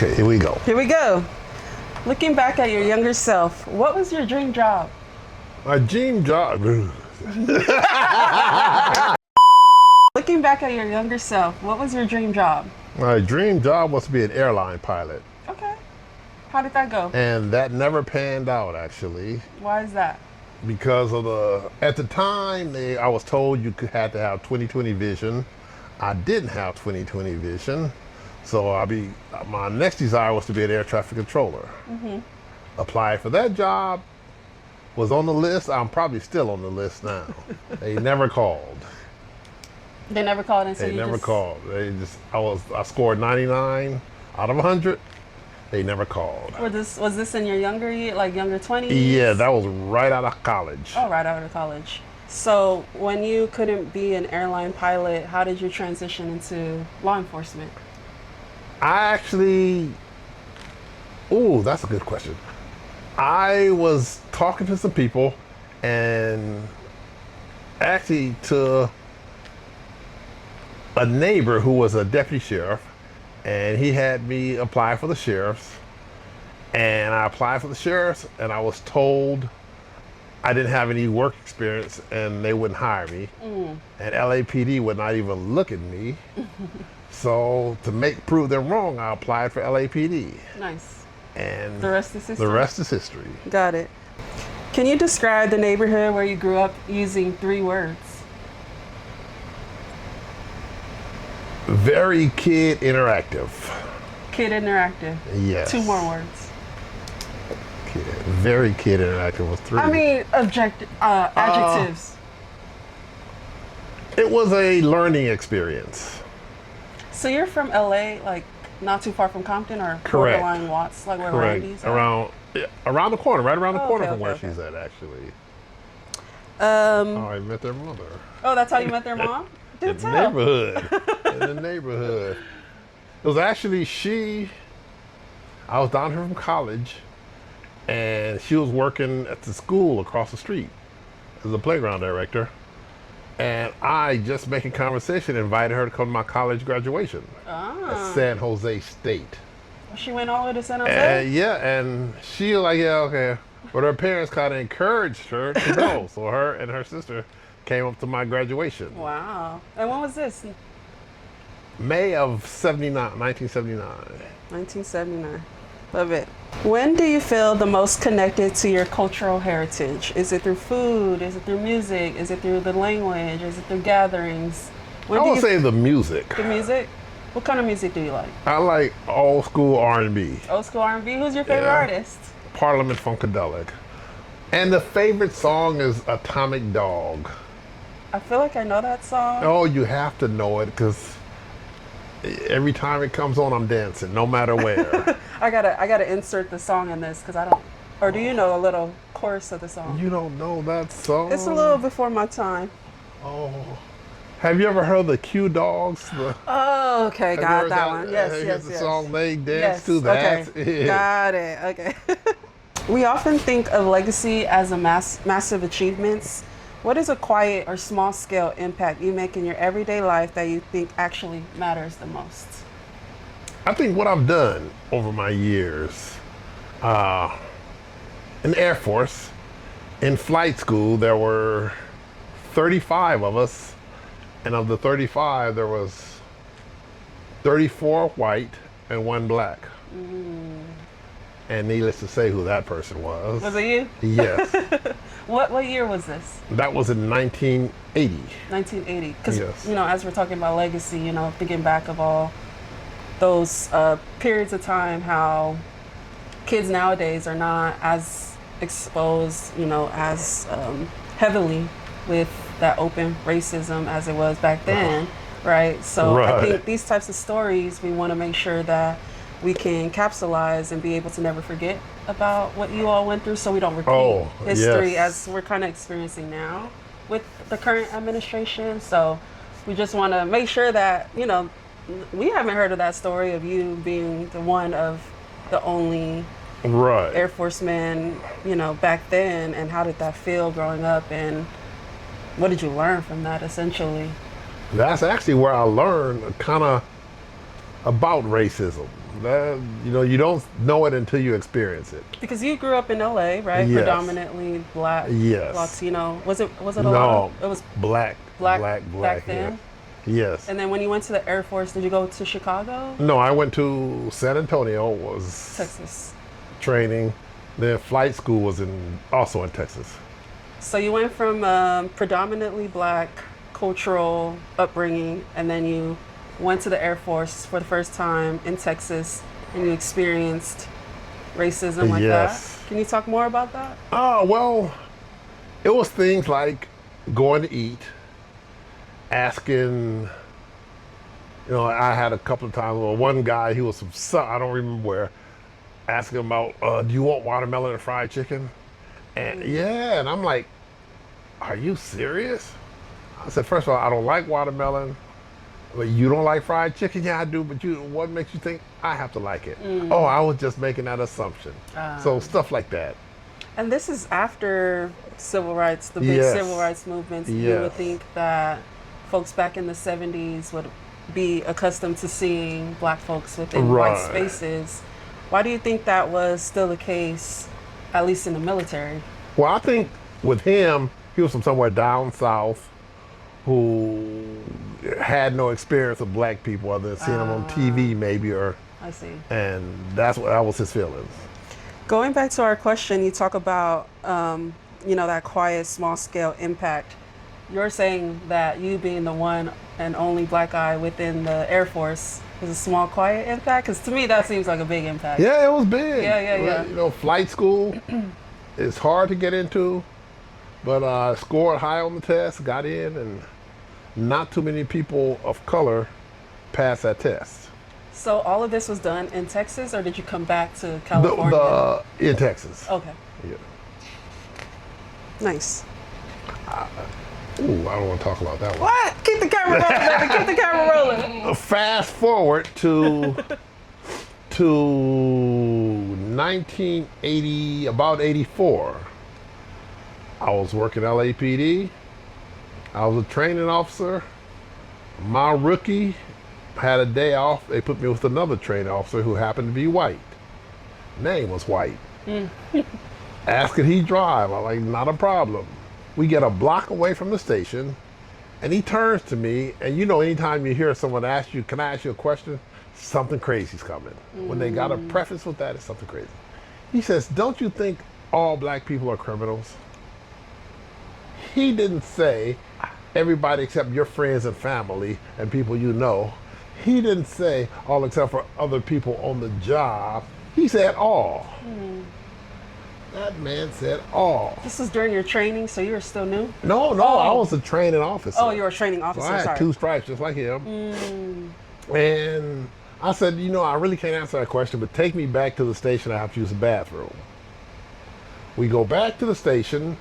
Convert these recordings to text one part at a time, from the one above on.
Okay, here we go. Here we go. Looking back at your younger self, what was your dream job? My dream job. Looking back at your younger self, what was your dream job? My dream job was to be an airline pilot. Okay. How did that go? And that never panned out, actually. Why is that? Because of at the time, I was told you had to have 20/20 vision. I didn't have 20/20 vision. So my next desire was to be an air traffic controller. Applied for that job, was on the list. I'm probably still on the list now. They never called. They never called and said They never called. I scored 99 out of 100. They never called. Was this in your younger year, like younger 20s? Yeah, that was right out of college. Oh, right out of college. So when you couldn't be an airline pilot, how did you transition into law enforcement? That's a good question. I was talking to some people and actually to a neighbor who was a deputy sheriff, and he had me apply for the sheriff's, and I applied for the sheriff's, and I was told I didn't have any work experience and they wouldn't hire me, and LAPD would not even look at me. So to prove them wrong, I applied for LAPD. Nice. And the rest is history. The rest is history. Got it. Can you describe the neighborhood where you grew up using 3 words? Very kid interactive. Kid interactive. Yes. 2 more words. Very kid interactive was 3. I mean, adjectives. It was a learning experience. So you're from LA, like not too far from Compton, or Correct. borderline Watts, like where Correct. Randy's at? Around the corner, right around the corner okay, from where okay. she's at, actually. I met their mother. Oh, that's how you met their mom? In the neighborhood. In the neighborhood. It was actually I was down here from college, and she was working at the school across the street as a playground director. And I, just making conversation, invited her to come to my college graduation at San Jose State. She went all the way to San Jose? Yeah, and she was like, yeah, okay. But her parents kind of encouraged her to go. So her and her sister came up to my graduation. Wow. And when was this? May of 1979. 1979. Love it. When do you feel the most connected to your cultural heritage? Is it through food? Is it through music? Is it through the language? Is it through gatherings? I would say the music. The music? What kind of music do you like? I like old school R&B. Old school R&B? Who's your favorite artist? Parliament Funkadelic. And the favorite song is Atomic Dog. I feel like I know that song. Oh, you have to know it because every time it comes on, I'm dancing, no matter where. I gotta insert the song in this because I don't. Or do you know a little chorus of the song? You don't know that song? It's a little before my time. Oh, have you ever heard the Q Dogs? Oh, okay, got that one. Yes. The song they dance to. That. Okay. Got it. Okay. We often think of legacy as a massive achievements. What is a quiet or small scale impact you make in your everyday life that you think actually matters the most? I think what I've done over my years, in the Air Force, in flight school, there were 35 of us, and of the 35, there was 34 white and 1 black. And needless to say who that person was. Was it you? Yes. What year was this? That was in 1980. 1980. Because, yes. As we're talking about legacy, thinking back of all those periods of time, how kids nowadays are not as exposed, as heavily with that open racism as it was back then, right? So I think these types of stories, we want to make sure that we can capsulize and be able to never forget about what you all went through, so we don't repeat history as we're kind of experiencing now with the current administration. So we just want to make sure that, we haven't heard of that story of you being the one of the only Air Force men, back then, and how did that feel growing up, and what did you learn from that, essentially? That's actually where I learned kind of about racism. You don't know it until you experience it. Because you grew up in LA, right? Yes. Predominantly black, Yes. Latino. Was it a lot No, of, it was black back yeah. then? Yes. And then when you went to the Air Force, did you go to Chicago? No, I went to San Antonio, was Texas. training. Then flight school was also in Texas. So you went from predominantly black cultural upbringing, and then you went to the Air Force for the first time in Texas, and you experienced racism like Yes. that. Can you talk more about that? Oh, well, it was things like going to eat, asking, I had a couple of times, one guy, he was from, I don't remember where, asking about, do you want watermelon and fried chicken? And yeah, and I'm like, are you serious? I said, first of all, I don't like watermelon. But you don't like fried chicken? Yeah, I do, but what makes you think I have to like it? Oh, I was just making that assumption. So stuff like that. And this is after civil rights, the big Yes. civil rights movements. You would Yes. think that folks back in the 70s would be accustomed to seeing black folks within white Right. spaces. Why do you think that was still the case, at least in the military? Well, I think with him, he was from somewhere down south who had no experience with black people other than seeing them on TV maybe, I see. and that was his feelings. Going back to our question, you talk about, that quiet, small scale impact. You're saying that you being the one and only black guy within the Air Force is a small, quiet impact? Because to me, that seems like a big impact. Yeah, it was big. Yeah. Flight school is hard to get into, but I scored high on the test, got in, and not too many people of color passed that test. So all of this was done in Texas, or did you come back to California? In Texas. Okay. Yeah. Nice. Ooh, I don't want to talk about that one. What? Keep the camera rolling, baby. Keep the camera rolling. Fast forward to 1980, about 84. I was working LAPD. I was a training officer. My rookie had a day off. They put me with another training officer who happened to be white. Name was white. Asked could he drive. I'm like, not a problem. We get a block away from the station, and he turns to me, and anytime you hear someone ask you, can I ask you a question? Something crazy's coming. When they got a preface with that, it's something crazy. He says, don't you think all black people are criminals? He didn't say everybody except your friends and family and people you know. He didn't say all except for other people on the job. He said all. That man said all. This was during your training, so you were still new? No, I was a training officer. Oh, you were a training officer, So I had sorry. 2 stripes just like him. And I said, I really can't answer that question, but take me back to the station. I have to use the bathroom. We go back to the station,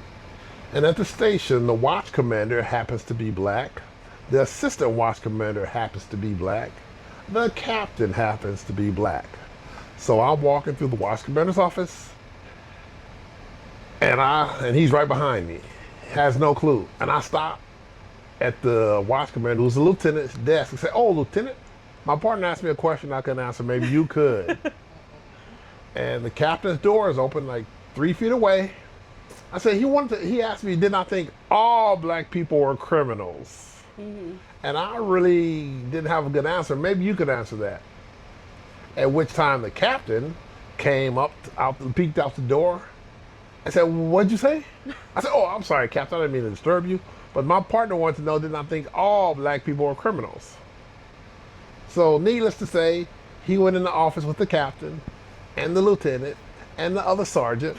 and at the station, the watch commander happens to be black. The assistant watch commander happens to be black. The captain happens to be black. So I'm walking through the watch commander's office, and he's right behind me. Has no clue. And I stop at the watch commander, who's the lieutenant's desk, and say, oh, Lieutenant, my partner asked me a question I couldn't answer. Maybe you could. And the captain's door is open like 3 feet away. I said, he asked me, did I think all black people were criminals? And I really didn't have a good answer. Maybe you could answer that. At which time the captain came up, peeked out the door. I said, what'd you say? I said, oh, I'm sorry, Captain, I didn't mean to disturb you. But my partner wanted to know, did I think all black people were criminals? So needless to say, he went in the office with the captain and the lieutenant and the other sergeant,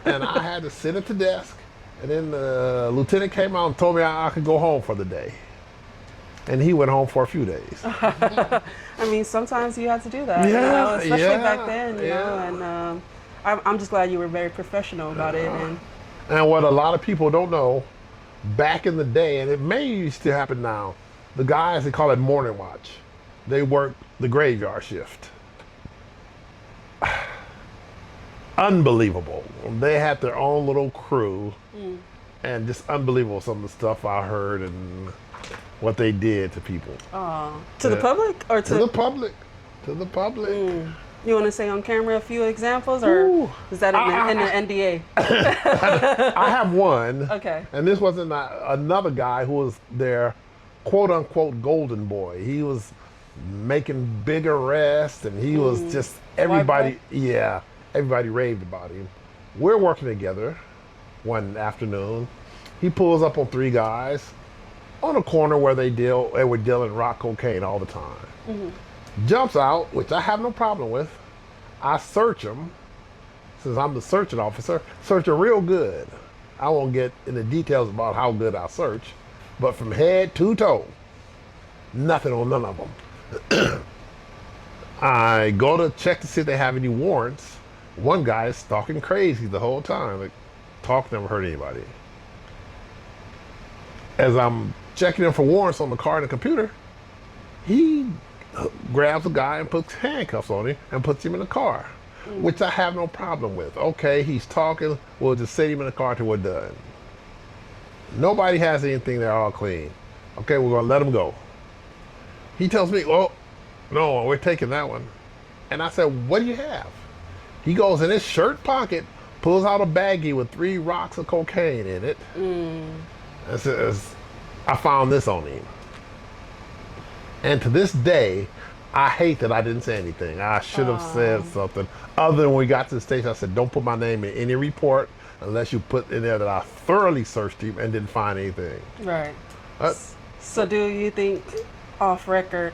and I had to sit at the desk, and then the lieutenant came out and told me I could go home for the day. And he went home for a few days. I mean, sometimes you had to do that, Yeah, especially yeah, back then, and I'm just glad you were very professional about it. And what a lot of people don't know, back in the day, and it may still happen now, the guys, they call it morning watch. They work the graveyard shift. Unbelievable. They had their own little crew, and just unbelievable some of the stuff I heard and what they did to people. To the public or To the public. to the public. You want to say on camera a few examples, or Ooh. is that in the NDA? I have one. Okay. And this wasn't another guy who was their quote unquote golden boy. He was making big arrests and he was just everybody, everybody raved about him. We're working together one afternoon. He pulls up on 3 guys on a corner where they were dealing rock cocaine all the time. Jumps out, which I have no problem with. I search him, since I'm the searching officer, search him real good. I won't get into details about how good I search, but from head to toe, nothing on none of them. I go to check to see if they have any warrants. One guy is talking crazy the whole time. Like, talk never hurt anybody. As I'm checking him for warrants on the car and the computer, he grabs a guy and puts handcuffs on him and puts him in the car, which I have no problem with. Okay, he's talking, we'll just sit him in the car till we're done. Nobody has anything, they're all clean. Okay, we're gonna let him go. He tells me, oh, no, we're taking that one. And I said, what do you have? He goes in his shirt pocket, pulls out a baggie with 3 rocks of cocaine in it. And says, I found this on him. And to this day, I hate that I didn't say anything. I should have said something. Other than when we got to the station, I said, don't put my name in any report unless you put in there that I thoroughly searched him and didn't find anything. Right. So do you think off record,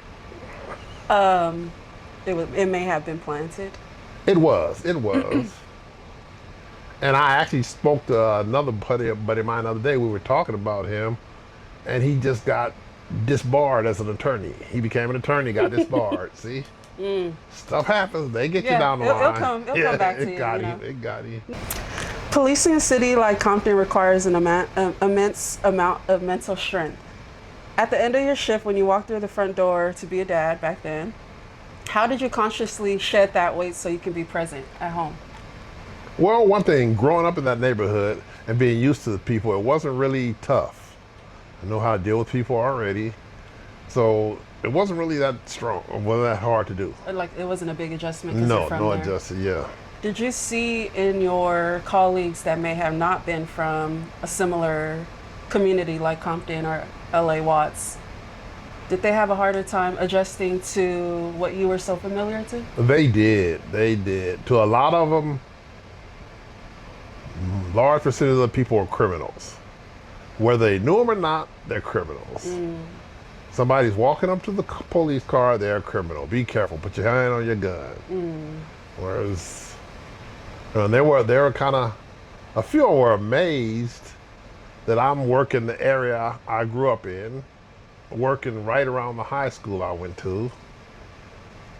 it may have been planted? It was. And I actually spoke to another buddy of mine the other day. We were talking about him, and he just got disbarred as an attorney. He became an attorney, got disbarred. See? Stuff happens. They get you down the line. It'll come back to you. It got him. Policing a city like Compton requires an immense amount of mental strength. At the end of your shift, when you walk through the front door to be a dad back then, how did you consciously shed that weight so you can be present at home? Well, one thing, growing up in that neighborhood and being used to the people, it wasn't really tough. I know how to deal with people already. So it wasn't really that strong, or wasn't that hard to do. Like, it wasn't a big adjustment? No adjustment, yeah. Did you see in your colleagues that may have not been from a similar community like Compton or LA Watts, did they have a harder time adjusting to what you were so familiar to? They did. To a lot of them, large percentage of the people are criminals. Whether they knew them or not, they're criminals. Somebody's walking up to the police car, they're a criminal. Be careful, put your hand on your gun. Whereas, they were kind of, a few were amazed that I'm working the area I grew up in, working right around the high school I went to.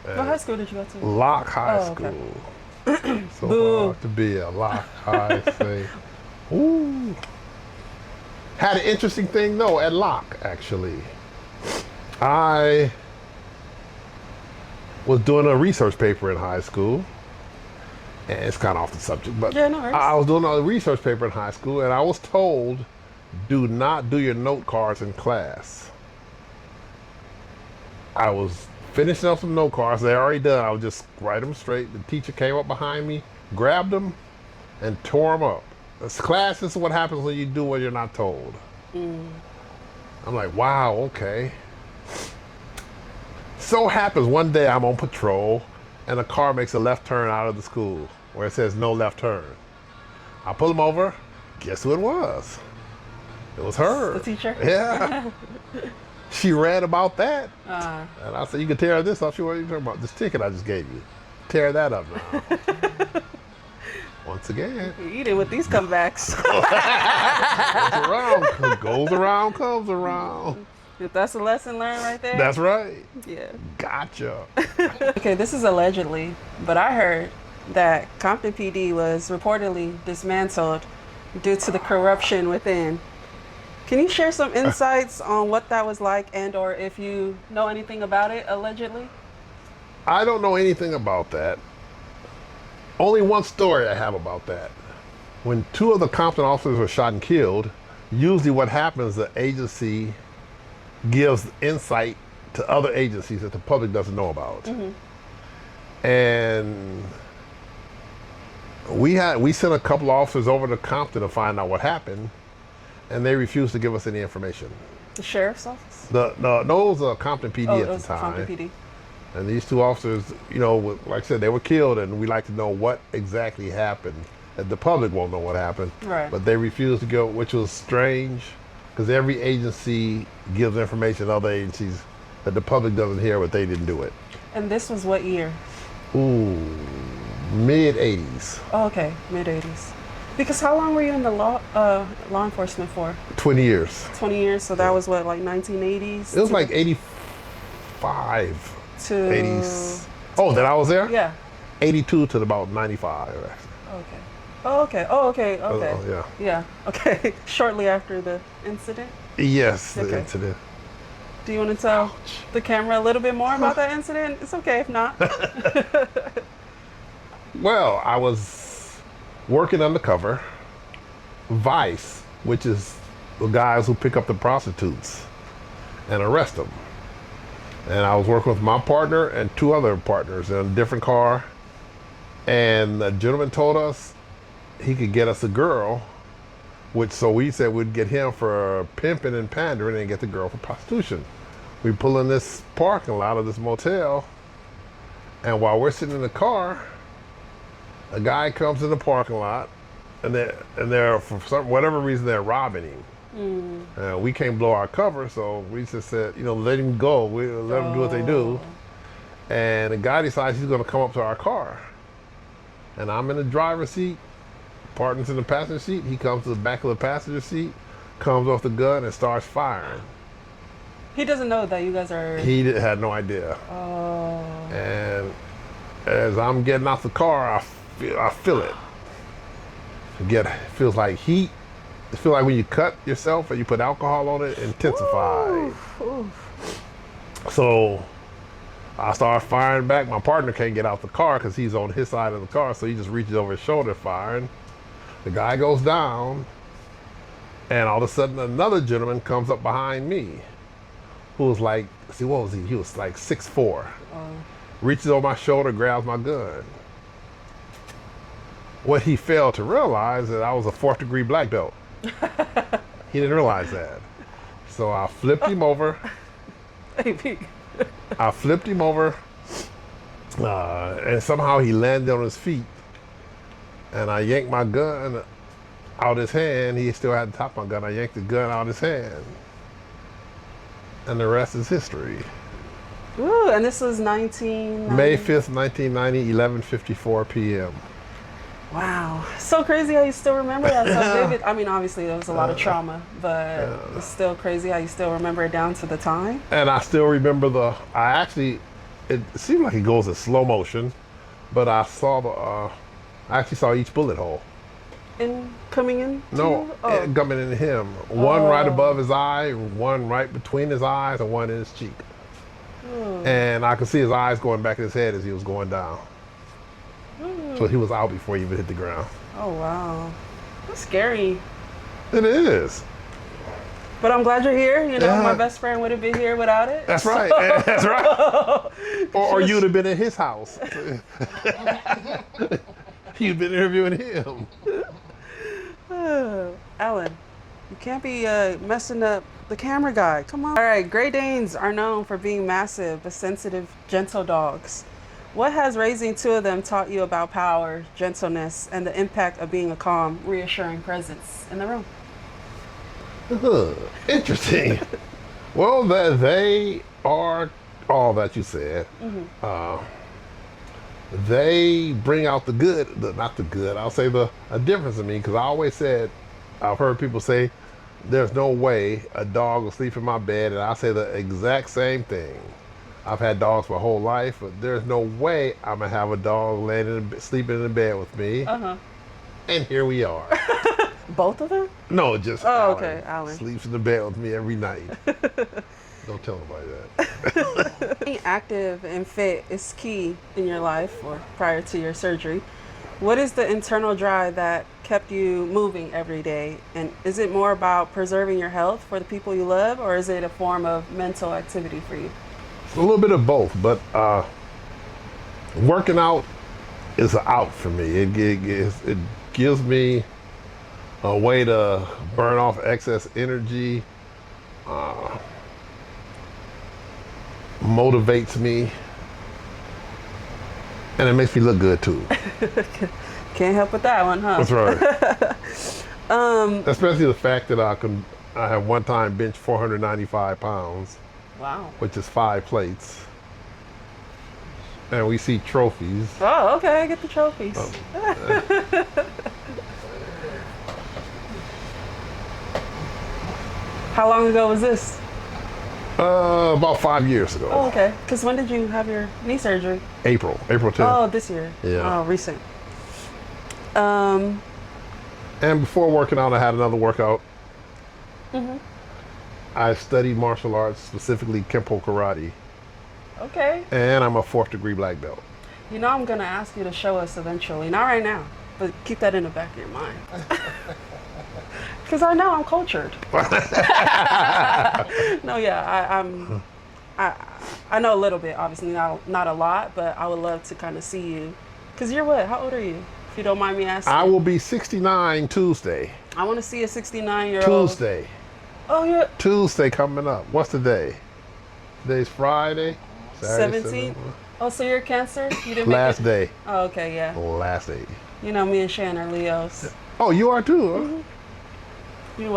What high school did you go to? Locke High School. Okay. So hard to be a Locke High say. Ooh. Had an interesting thing though at Locke, actually. I was doing a research paper in high school, and it's kind of off the subject, but yeah, no worries. I was doing a research paper in high school, and I was told, do not do your note cards in class. I was finishing up some note cards, they're already done, I would just write them straight. The teacher came up behind me, grabbed them, and tore them up. This class, this is what happens when you do what you're not told. I'm like, wow, okay. So happens one day I'm on patrol and a car makes a left turn out of the school where it says no left turn. I pull them over, guess who it was? It was her. The teacher? Yeah. She read about that. And I said, you can tear this up. She, what are you talking about? This ticket I just gave you. Tear that up now. Once again. You eat it with these comebacks. Goes around, comes around. If that's a lesson learned right there. That's right. Yeah. Gotcha. Okay, this is allegedly, but I heard that Compton PD was reportedly dismantled due to the corruption within. Can you share some insights on what that was like and or if you know anything about it, allegedly? I don't know anything about that. Only one story I have about that. When 2 of the Compton officers were shot and killed, usually what happens, the agency gives insight to other agencies that the public doesn't know about. And we sent a couple of officers over to Compton to find out what happened, and they refused to give us any information. The sheriff's office? No, it was Compton PD Oh, at it was the time. Compton PD. And these two officers, you know, like I said, they were killed, and we like to know what exactly happened. And the public won't know what happened. Right. But they refused to go, which was strange, because every agency gives information to other agencies that the public doesn't hear, but they didn't do it. And this was what year? Ooh, mid-'80s. Oh, okay, mid-'80s. Because how long were you in the law enforcement for? 20 years. 20 years, so that was what, like 1980s? It was like 85 to 80s. Oh, that I was there? Yeah. 82 to about 95. Okay. Oh, okay. Oh, okay. Okay. Yeah. Yeah. Okay. Shortly after the incident. Yes, the Okay. incident. Do you want to tell the camera a little bit more about that incident? It's okay if not. Well, I was working undercover. Vice, which is the guys who pick up the prostitutes and arrest them. And I was working with my partner and two other partners in a different car. And the gentleman told us he could get us a girl, so we said we'd get him for pimping and pandering and get the girl for prostitution. We pull in this parking lot of this motel, and while we're sitting in the car, a guy comes in the parking lot, and they're for whatever reason they're robbing him. We can't blow our cover, so we just said, you know, let him go. We let them do what they do. And the guy decides he's going to come up to our car, and I'm in the driver's seat. Partner's in the passenger seat. He comes to the back of the passenger seat, comes off the gun, and starts firing. He doesn't know that you guys are. He had no idea. Oh. And as I'm getting out the car, I feel it. It feels like heat. It feels like when you cut yourself and you put alcohol on it, it intensifies. So I start firing back. My partner can't get out the car because he's on his side of the car, so he just reaches over his shoulder firing. The guy goes down, and all of a sudden another gentleman comes up behind me, who was like, what was he? He was like 6'4". Reaches over my shoulder, grabs my gun. What he failed to realize is that I was a 4th degree black belt. He didn't realize that. So I flipped him over. I flipped him over, and somehow he landed on his feet. And I yanked my gun out his hand. He still had the top of my gun. I yanked the gun out his hand. And the rest is history. Ooh, and this was 1990? May 5th, 1990, 11:54 p.m. Wow. So crazy how you still remember that so vivid. I mean, obviously there was a lot of trauma, but it's still crazy how you still remember it down to the time. And I still remember it seemed like it goes in slow motion, but I actually saw each bullet hole. Coming in? Coming into him. One right above his eye, one right between his eyes, and one in his cheek. And I could see his eyes going back in his head as he was going down. So he was out before he even hit the ground. Oh, wow. That's scary. It is. But I'm glad you're here. You know, my best friend wouldn't be here without it. That's right. That's right. Or you'd have been in his house. You'd been interviewing him. Alan, you can't be messing up the camera guy. Come on. All right, Great Danes are known for being massive but sensitive, gentle dogs. What has raising two of them taught you about power, gentleness, and the impact of being a calm, reassuring presence in the room? Interesting. Well, they are all that you said. They bring out the good, not the good, I'll say a difference in me, because I always said, I've heard people say, there's no way a dog will sleep in my bed, and I say the exact same thing. I've had dogs my whole life, but there's no way I'm gonna have a dog sleeping in the bed with me. And here we are. Both of them? No, just Alan. Okay, Alan sleeps in the bed with me every night. Don't tell nobody that. Being active and fit is key in your life or prior to your surgery. What is the internal drive that kept you moving every day? And is it more about preserving your health for the people you love, or is it a form of mental activity for you? A little bit of both, but Working out is an out for me. It gives me a way to burn off excess energy, motivates me, and it makes me look good too. Can't help with that one, huh? That's right. Especially the fact that I have one time benched 495 pounds, Wow. which is 5 plates. And we see trophies. Oh, okay. Get the trophies. How long ago was this? About 5 years ago. Oh, okay. Because when did you have your knee surgery? April 10th. Oh, this year. Yeah. Oh, recent. And before working out, I had another workout. Mhm. I studied martial arts, specifically Kempo karate, Okay. and I'm a 4th degree black belt. You know I'm gonna ask you to show us eventually. Not right now, but keep that in the back of your mind. Because I know I'm cultured. No, yeah, I know a little bit. Obviously, not a lot, but I would love to kind of see you. Because you're what? How old are you? If you don't mind me asking. I will be 69 Tuesday. I want to see a 69-year-old. Tuesday. Oh, you're Tuesday coming up. What's the day? Today's Friday. Saturday, 17. Sunday. Oh, so you're a Cancer? You didn't Last make it? day. Oh, okay, yeah. Last day. You know, me and Shan are Leos. Oh, you are too, huh? You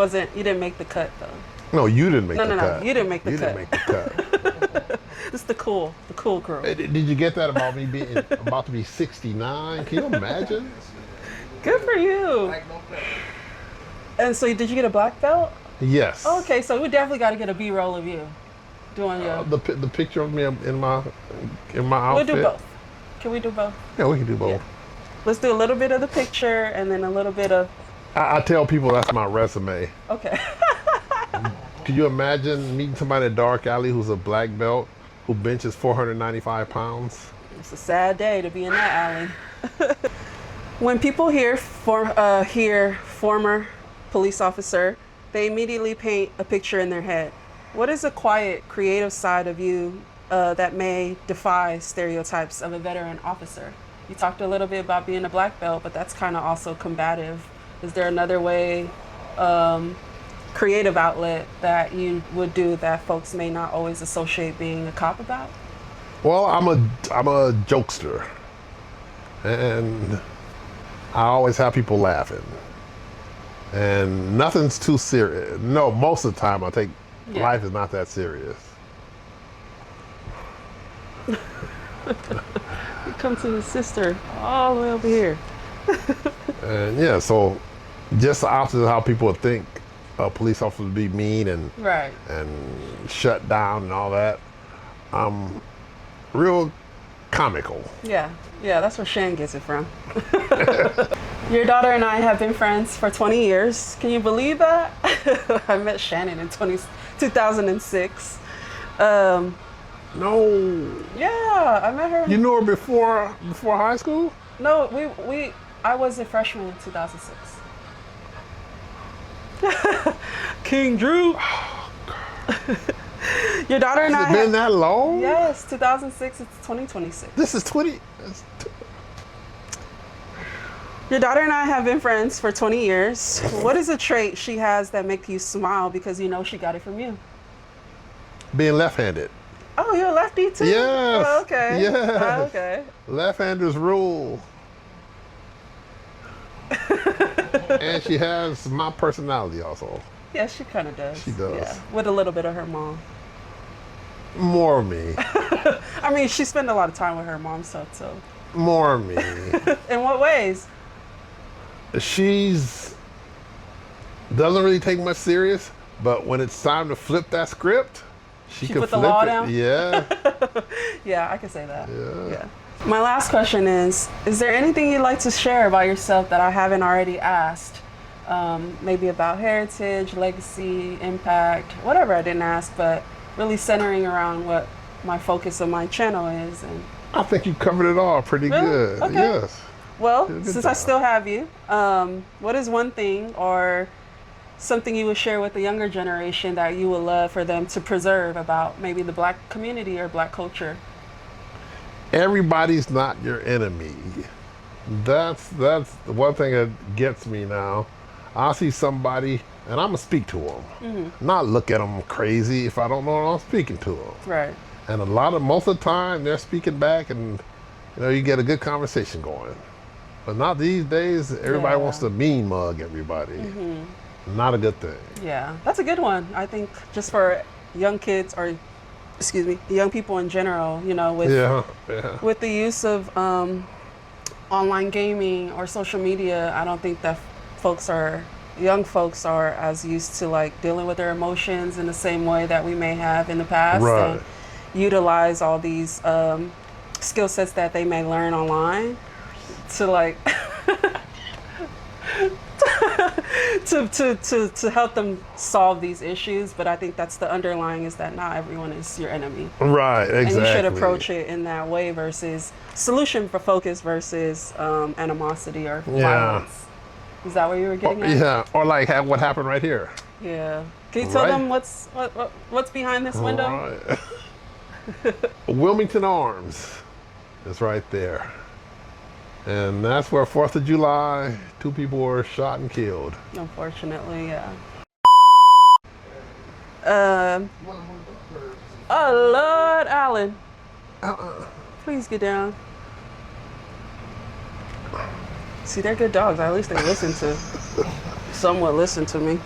didn't make the cut though. No, you didn't make No, the no, cut. no, you didn't make the You cut. didn't make the cut. This is the cool crew. Did you get that about me being about to be 69? Can you imagine? Good for you. And so, did you get a black belt? Yes. Oh, okay, so we definitely got to get a B-roll of you doing your. The picture of me in my We'll outfit. do both. Can we do both? Yeah, we can do both. Yeah. Let's do a little bit of the picture and then a little bit of. I tell people that's my resume. Okay. Could you imagine meeting somebody at Dark Alley who's a black belt who benches 495 pounds? It's a sad day to be in that alley. When people hear former police officer, they immediately paint a picture in their head. What is a quiet, creative side of you that may defy stereotypes of a veteran officer? You talked a little bit about being a black belt, but that's kind of also combative. Is there another way, creative outlet that you would do that folks may not always associate being a cop about? Well, I'm a jokester, and I always have people laughing, and nothing's too serious. No, most of the time life is not that serious. You come to his sister all the way over here. And yeah, so just the opposite of how people would think a police officer would be mean and Right. and shut down and all that. I'm real comical. Yeah, that's where Shan gets it from. Your daughter and I have been friends for 20 years. Can you believe that? I met Shannon in 2006. No. Yeah, I met her. You knew her before high school? No, I was a freshman in 2006. King Drew. Your daughter and I Has it been that long? Yes, 2006, it's 2026. This is 20. Your daughter and I have been friends for 20 years. What is a trait she has that makes you smile because you know she got it from you? Being left-handed. Oh, you're a lefty too? Yes. Oh, okay. Yes. Oh, okay. Left-handers rule. And she has my personality also. Yeah, she kind of does. She does. Yeah, with a little bit of her mom. More me. I mean, she spent a lot of time with her mom, so. More me. In what ways? She's doesn't really take much serious, but when it's time to flip that script, she can put the flip law it. down? Yeah. Yeah, I can say that. Yeah. My last question is there anything you'd like to share about yourself that I haven't already asked? Maybe about heritage, legacy, impact, whatever I didn't ask, but really centering around what my focus of my channel is. And I think you covered it all pretty Really? good. Okay. Yes. well, Good since I job. still have you, what is one thing or something you would share with the younger generation that you would love for them to preserve about maybe the Black community or Black culture? everybody's not your enemy. That's the one thing that gets me now. I see somebody and I'm gonna speak to them, not look at them crazy if I don't know I'm speaking to them. Right. And most of the time they're speaking back, and you get a good conversation going. But not these days. Everybody wants to mean mug everybody. Not a good thing. Yeah, that's a good one. I think just for young kids, or excuse me, young people in general, with the use of online gaming or social media, I don't think that young folks are as used to like dealing with their emotions in the same way that we may have in the past, Right. and utilize all these skill sets that they may learn online to like to help them solve these issues. But I think that's the underlying, is that not everyone is your enemy. Right, exactly. And you should approach it in that way versus solution for focus versus animosity or violence. Is that what you were getting at? Yeah, or like what happened right here. Yeah. Can you tell them what's behind this window? Right. Wilmington Arms is right there. And that's where 4th of July, 2 people were shot and killed. Unfortunately, yeah. Oh, Lord, Alan. Please get down. See, they're good dogs. At least they somewhat listen to me.